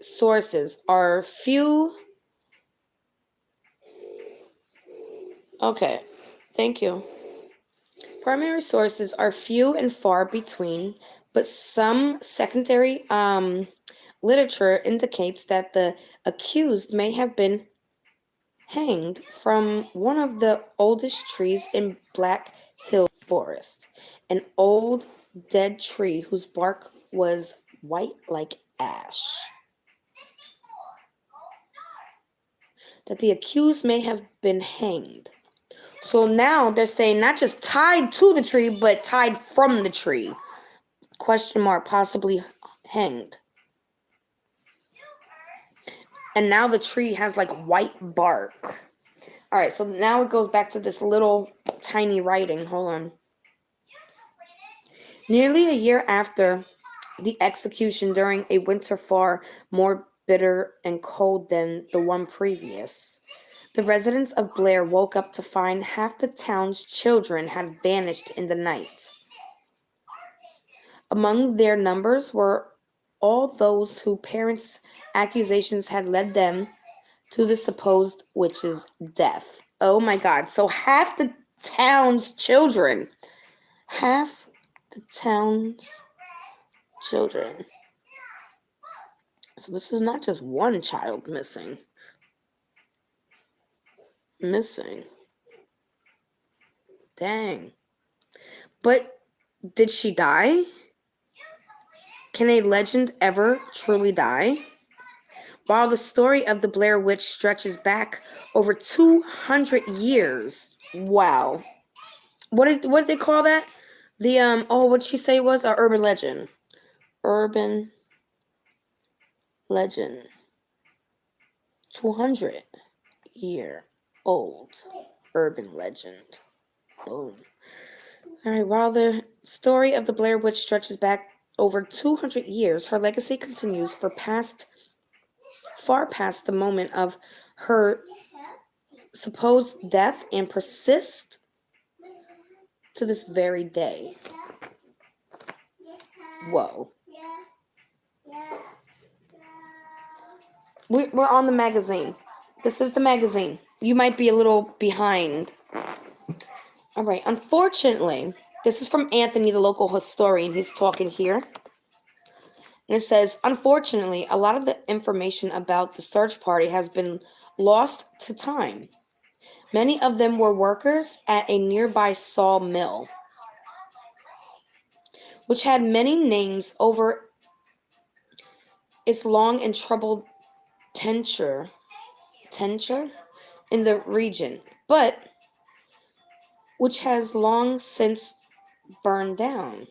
sources are few. Okay, thank you. Primary sources are few and far between, but some secondary literature indicates that the accused may have been hanged from one of the oldest trees in Black Hill Forest, an old dead tree whose bark was white like ash. That the accused may have been hanged. So now they're saying not just tied to the tree, but tied from the tree. Question mark, possibly hanged. And now the tree has like white bark. All right, so now it goes back to this little tiny writing. Hold on. Nearly a year after the execution during a winter far more bitter and cold than the one previous, the residents of Blair woke up to find half the town's children had vanished in the night. Among their numbers were all those whose parents' accusations had led them to the supposed witch's death. Oh my God. So half the town's children. Half the town's children. So this is not just one child missing. Dang. But did she die? Can a legend ever truly die? While the story of the Blair Witch stretches back over 200 years. Wow. What did they call that? The what'd she say it was? An urban legend. Urban legend. 200-year-old urban legend. Boom. All right, while the story of the Blair Witch stretches back over 200 years, her legacy continues far past the moment of her supposed death and persists to this very day. Whoa. We're on the magazine. This is the magazine. You might be a little behind. All right. Unfortunately, this is from Anthony, the local historian. He's talking here. And it says, unfortunately, a lot of the information about the search party has been lost to time. Many of them were workers at a nearby saw mill, which had many names over its long and troubled tenure in the region, but which has long since burned down,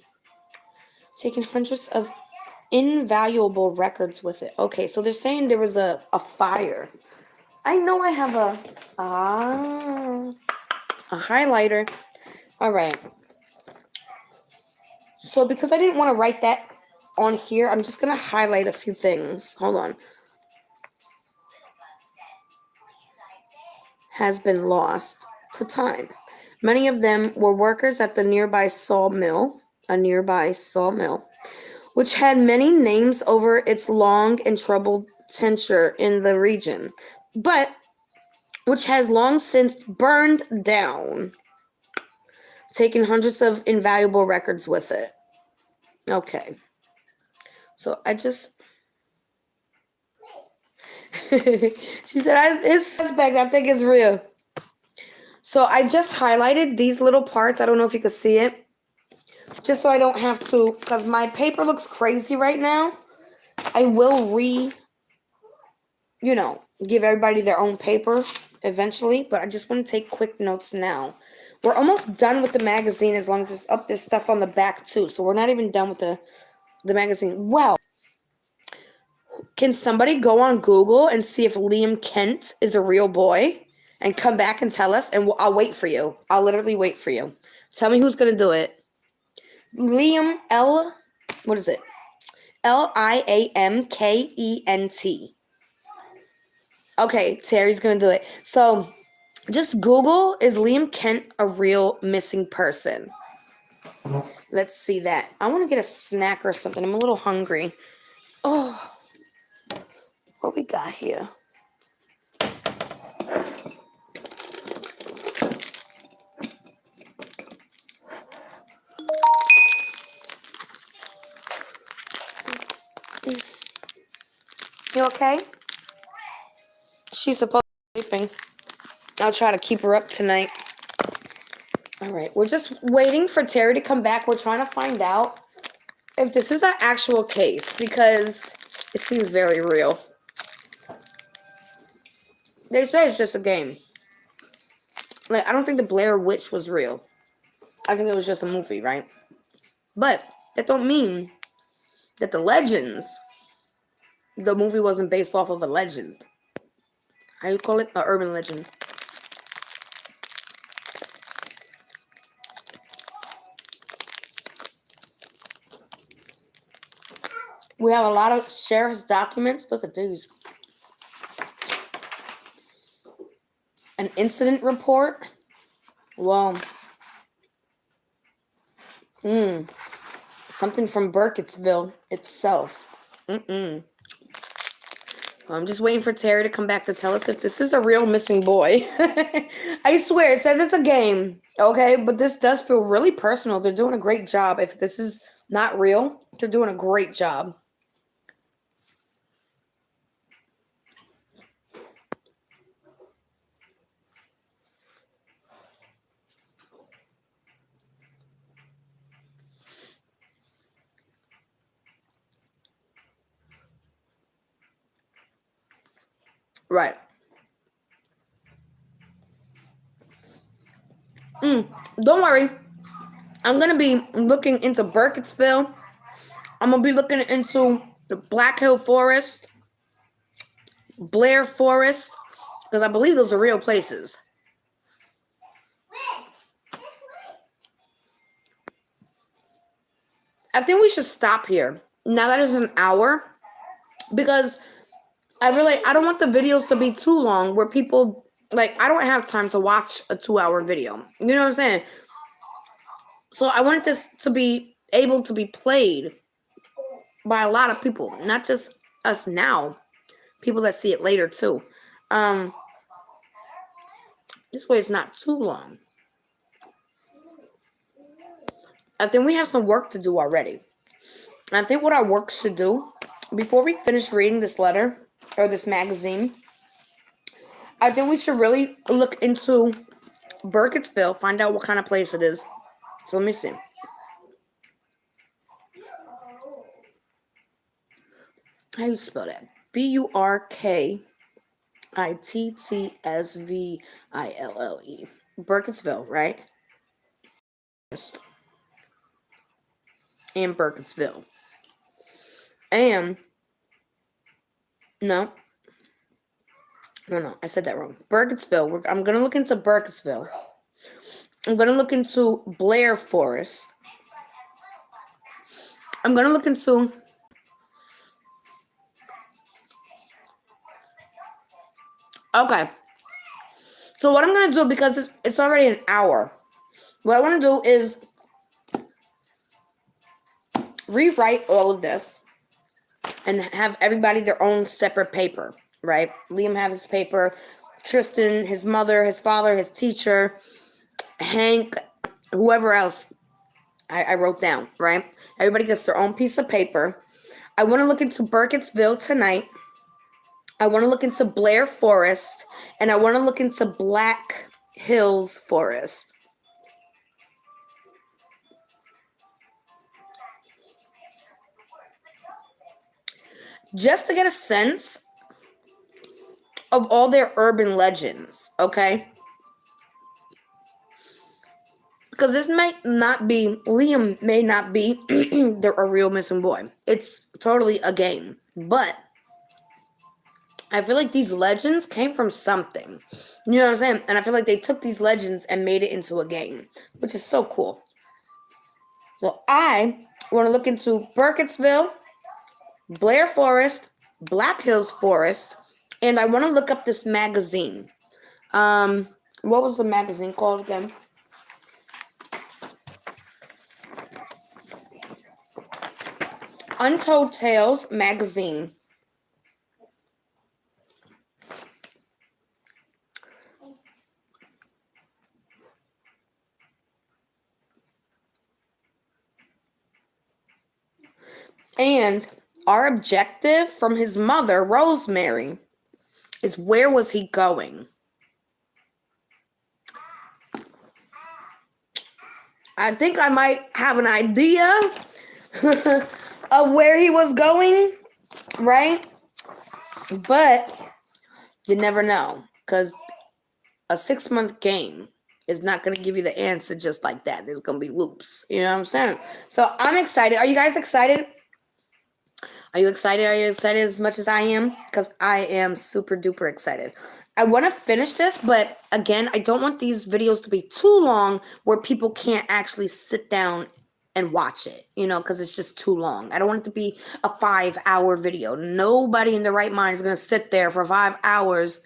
taking hundreds of invaluable records with it. Okay, so they're saying there was a fire. I know I have a highlighter. All right. So because I didn't want to write that on here, I'm just going to highlight a few things. Hold on. Has been lost to time. Many of them were workers at the nearby sawmill, which had many names over its long and troubled tenure in the region, but which has long since burned down, taking hundreds of invaluable records with it. Okay. So I just... she said, it's suspect. I think it's real. So I just highlighted these little parts. I don't know if you can see it. Just so I don't have to, because my paper looks crazy right now. I will give everybody their own paper eventually. But I just want to take quick notes now. We're almost done with the magazine as long as it's up. There's stuff on the back too. So we're not even done with the magazine. Well, can somebody go on Google and see if Liam Kent is a real boy? And come back and tell us, and I'll wait for you. I'll literally wait for you. Tell me who's going to do it. Liam, what is it? Liamkent. Okay, Terry's going to do it. So, just Google, is Liam Kent a real missing person? Let's see that. I want to get a snack or something. I'm a little hungry. Oh, what we got here? You okay? She's supposed to be sleeping. I'll try to keep her up tonight. All right. We're just waiting for Terry to come back. We're trying to find out if this is an actual case because it seems very real. They say it's just a game. Like, I don't think the Blair Witch was real. I think it was just a movie, right? But that don't mean that the movie wasn't based off of a legend. How you call it? An urban legend. We have a lot of sheriff's documents. Look at these. An incident report. Wow. Something from Burkittsville itself. I'm just waiting for Terry to come back to tell us if this is a real missing boy. I swear, it says it's a game. Okay, but this does feel really personal. They're doing a great job. If this is not real, they're doing a great job. Right. Don't worry. I'm going to be looking into Burkittsville. I'm going to be looking into the Black Hill Forest, Blair Forest, because I believe those are real places. I think we should stop here. Now that is an hour, because I don't want the videos to be too long where people, like, I don't have time to watch a 2-hour video. You know what I'm saying? So I want this to be able to be played by a lot of people, not just us now, people that see it later too. This way it's not too long. I think we have some work to do already. I think what our work should do, before we finish reading this letter, or this magazine, I think we should really look into Burkittsville, find out what kind of place it is. So let me see. How you spell that? Burkittsville. Burkittsville, right? In Burkittsville. And no, I said that wrong. Burkittsville. I'm going to look into Burkittsville. I'm going to look into Blair Forest. I'm going to look into... Okay. So what I'm going to do, because it's already an hour, what I want to do is rewrite all of this and have everybody their own separate paper, right? Liam have his paper, Tristan, his mother, his father, his teacher, Hank, whoever else I wrote down, right? Everybody gets their own piece of paper. I want to look into Burkittsville tonight. I want to look into Blair Forest, and I want to look into Black Hills Forest. Just to get a sense of all their urban legends, okay? Because this might not be, Liam may not be a real missing boy. It's totally a game. But I feel like these legends came from something. You know what I'm saying? And I feel like they took these legends and made it into a game, which is so cool. So I want to look into Burkittsville, Blair Forest, Black Hills Forest, and I want to look up this magazine. What was the magazine called again? Untold Tales magazine. And our objective from his mother, Rosemary, is where was he going? I think I might have an idea of where he was going, right? But you never know, because a 6-month game is not going to give you the answer just like that. There's going to be loops. You know what I'm saying? So I'm excited. Are you guys excited? Are you excited? Are you excited as much as I am? Because I am super duper excited. I want to finish this, but again, I don't want these videos to be too long where people can't actually sit down and watch it, you know, because it's just too long. I don't want it to be a 5-hour video. Nobody in their right mind is going to sit there for 5 hours.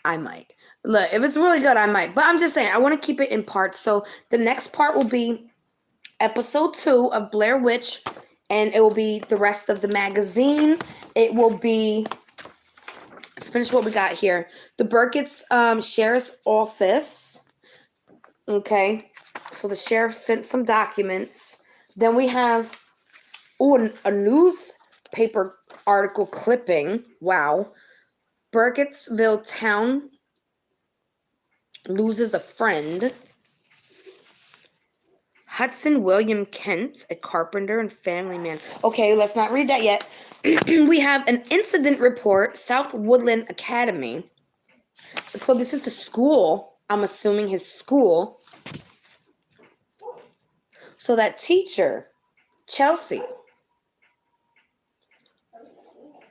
I might. Look, if it's really good, I might. But I'm just saying, I want to keep it in parts. So the next part will be episode 2 of Blair Witch, and it will be the rest of the magazine. It will be... Let's finish what we got here. The Burkitt's Sheriff's Office. Okay. So the sheriff sent some documents. Then we have a newspaper article clipping. Wow. Burkittsville town loses a friend. Hudson William Kent, a carpenter and family man. Okay, let's not read that yet. We have an incident report, South Woodland Academy. So this is the school. I'm assuming his school. So that teacher, Chelsea,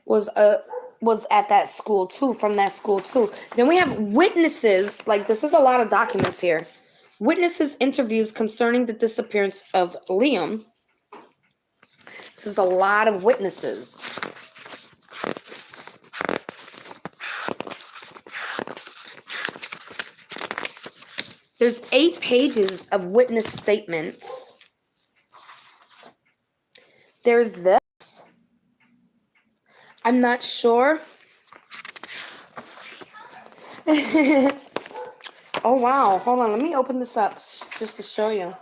was at that school too, from that school too. Then we have witnesses. Like, this is a lot of documents here. Witnesses' interviews concerning the disappearance of Liam. This is a lot of witnesses. There's 8 pages of witness statements. There's this. I'm not sure. Oh, wow. Hold on. Let me open this up just to show you.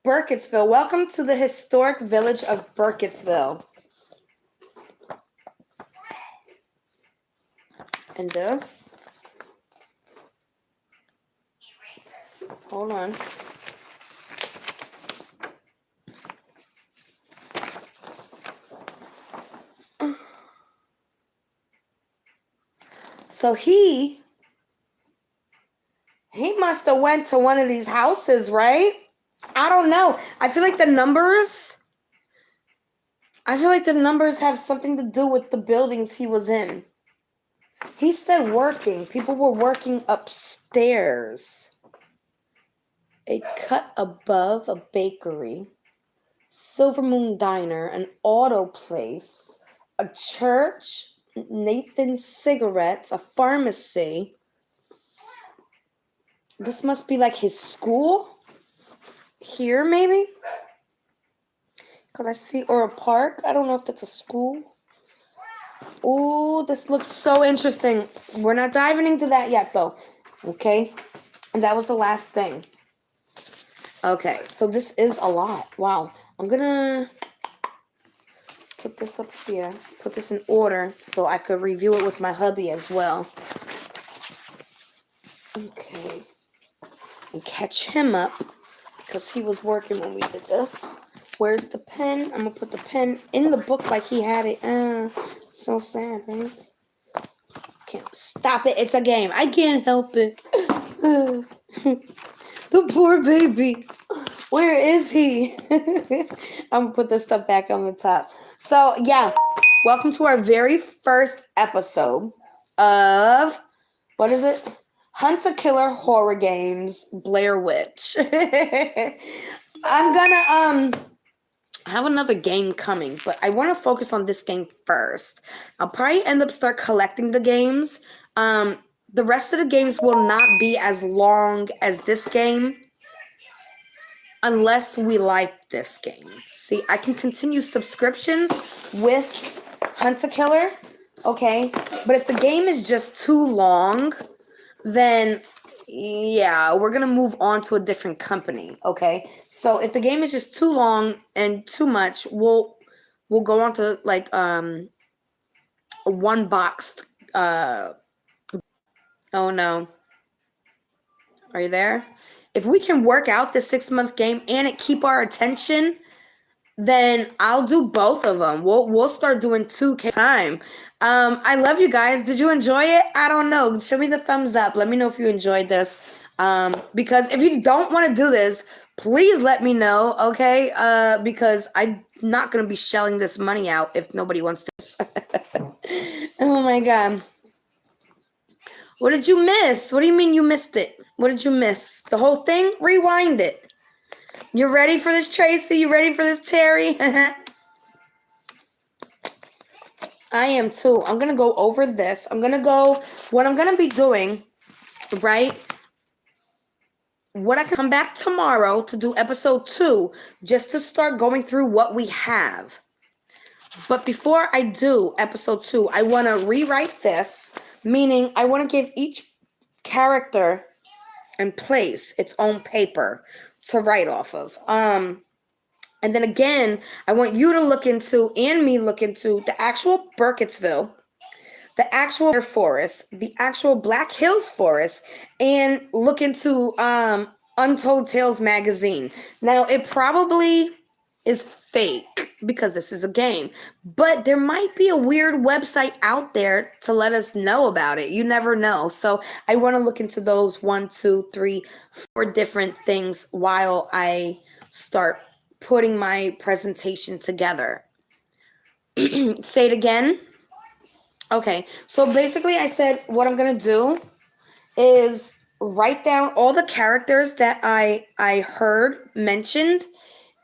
Burkittsville. Welcome to the historic village of Burkittsville. And this. Hold on. So he must have went to one of these houses, right? I don't know. I feel like the numbers I feel like the numbers have something to do with the buildings he was in. He said working. People were working upstairs. A cut above a bakery. Silver Moon Diner. An auto place. A church. Nathan's Cigarettes. A pharmacy. This must be like his school. Here, maybe? Because I see, or a park. I don't know if that's a school. Oh, this looks so interesting. We're not diving into that yet, though. Okay? And that was the last thing. Okay, so this is a lot. Wow. I'm going to put this up here. Put this in order so I could review it with my hubby as well. Okay. And catch him up because he was working when we did this. Where's the pen? I'm going to put the pen in the book like he had it. So sad, right? Can't stop it. It's a game. I can't help it. The poor baby. Where is he? I'm going to put this stuff back on the top. So, yeah. Welcome to our very first episode of, what is it? Hunt a Killer Horror Games Blair Witch. I'm going to, I have another game coming, but I want to focus on this game first. I'll probably end up start collecting the games. The rest of the games will not be as long as this game unless we like this game. See, I can continue subscriptions with Hunt a Killer, okay? But if the game is just too long, then yeah, we're going to move on to a different company, okay? So if the game is just too long and too much, we'll go on to like a one boxed oh no. Are you there? If we can work out the 6-month game and it keep our attention, then I'll do both of them. We'll start doing 2K time. I love you guys. Did you enjoy it? I don't know. Show me the thumbs up. Let me know if you enjoyed this. Because if you don't want to do this, please let me know, okay? Because I'm not going to be shelling this money out if nobody wants this. Oh my God. What did you miss? What do you mean you missed it? What did you miss? The whole thing? Rewind it. You ready for this, Tracy? You ready for this, Terry? I am too. I'm going to go over this. What I'm going to be doing, right? What I can come back tomorrow to do episode 2, just to start going through what we have. But before I do episode 2, I want to rewrite this, meaning I want to give each character and place its own paper to write off of. And then again, I want you to look into, and me look into, the actual Burkittsville, the actual Air Forest, the actual Black Hills Forest, and look into Untold Tales magazine. Now, it probably is fake because this is a game, but there might be a weird website out there to let us know about it. You never know. So I want to look into those 1, 2, 3, 4 different things while I start putting my presentation together. Say it again. Okay, so basically I said what I'm going to do is write down all the characters that I heard mentioned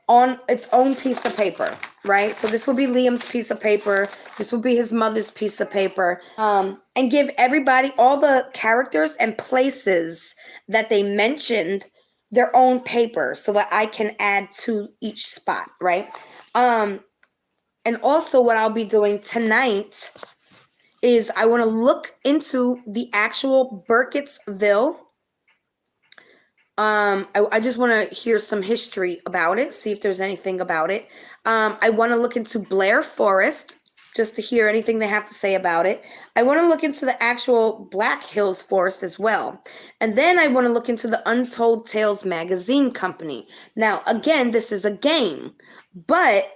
on its own piece of paper, right? So this will be Liam's piece of paper. This will be his mother's piece of paper. And give everybody, all the characters and places that they mentioned, their own paper so that I can add to each spot, right? And also what I'll be doing tonight is I want to look into the actual Burkittsville. I just want to hear some history about it, see if there's anything about it. I want to look into Blair Forest, just to hear anything they have to say about it. I want to look into the actual Black Hills Forest as well. And then I want to look into the Untold Tales magazine company. Now, again, this is a game, but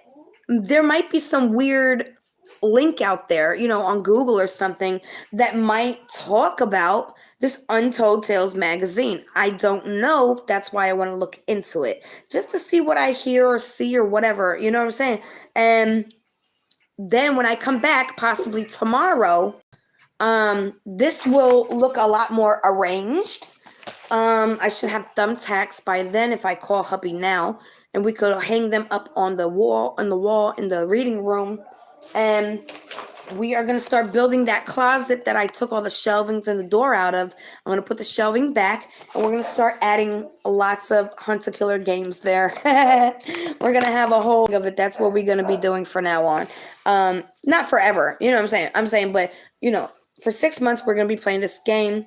there might be some weird link out there, you know, on Google or something that might talk about this Untold Tales magazine. I don't know. That's why I want to look into it, just to see what I hear or see or whatever. You know what I'm saying? And then when I come back, possibly tomorrow, this will look a lot more arranged. I should have thumbtacks by then if I call hubby now, and we could hang them up on the wall, in the reading room. And we are going to start building that closet that I took all the shelvings and the door out of. I'm going to put the shelving back, and we're going to start adding lots of hunter-killer games there. We're going to have a whole of it. That's what we're going to be doing from now on. Not forever, you know what I'm saying? But, you know, for 6 months, we're going to be playing this game.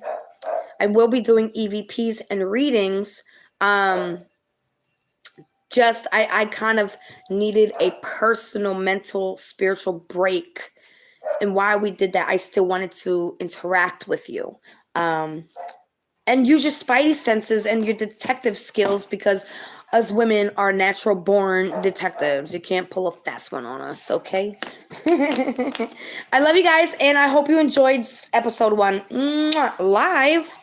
I will be doing EVPs and readings. I kind of needed a personal, mental, spiritual break. And while we did that, I still wanted to interact with you. And use your spidey senses and your detective skills, because us women are natural born detectives. You can't pull a fast one on us, okay? I love you guys, and I hope you enjoyed episode 1 live.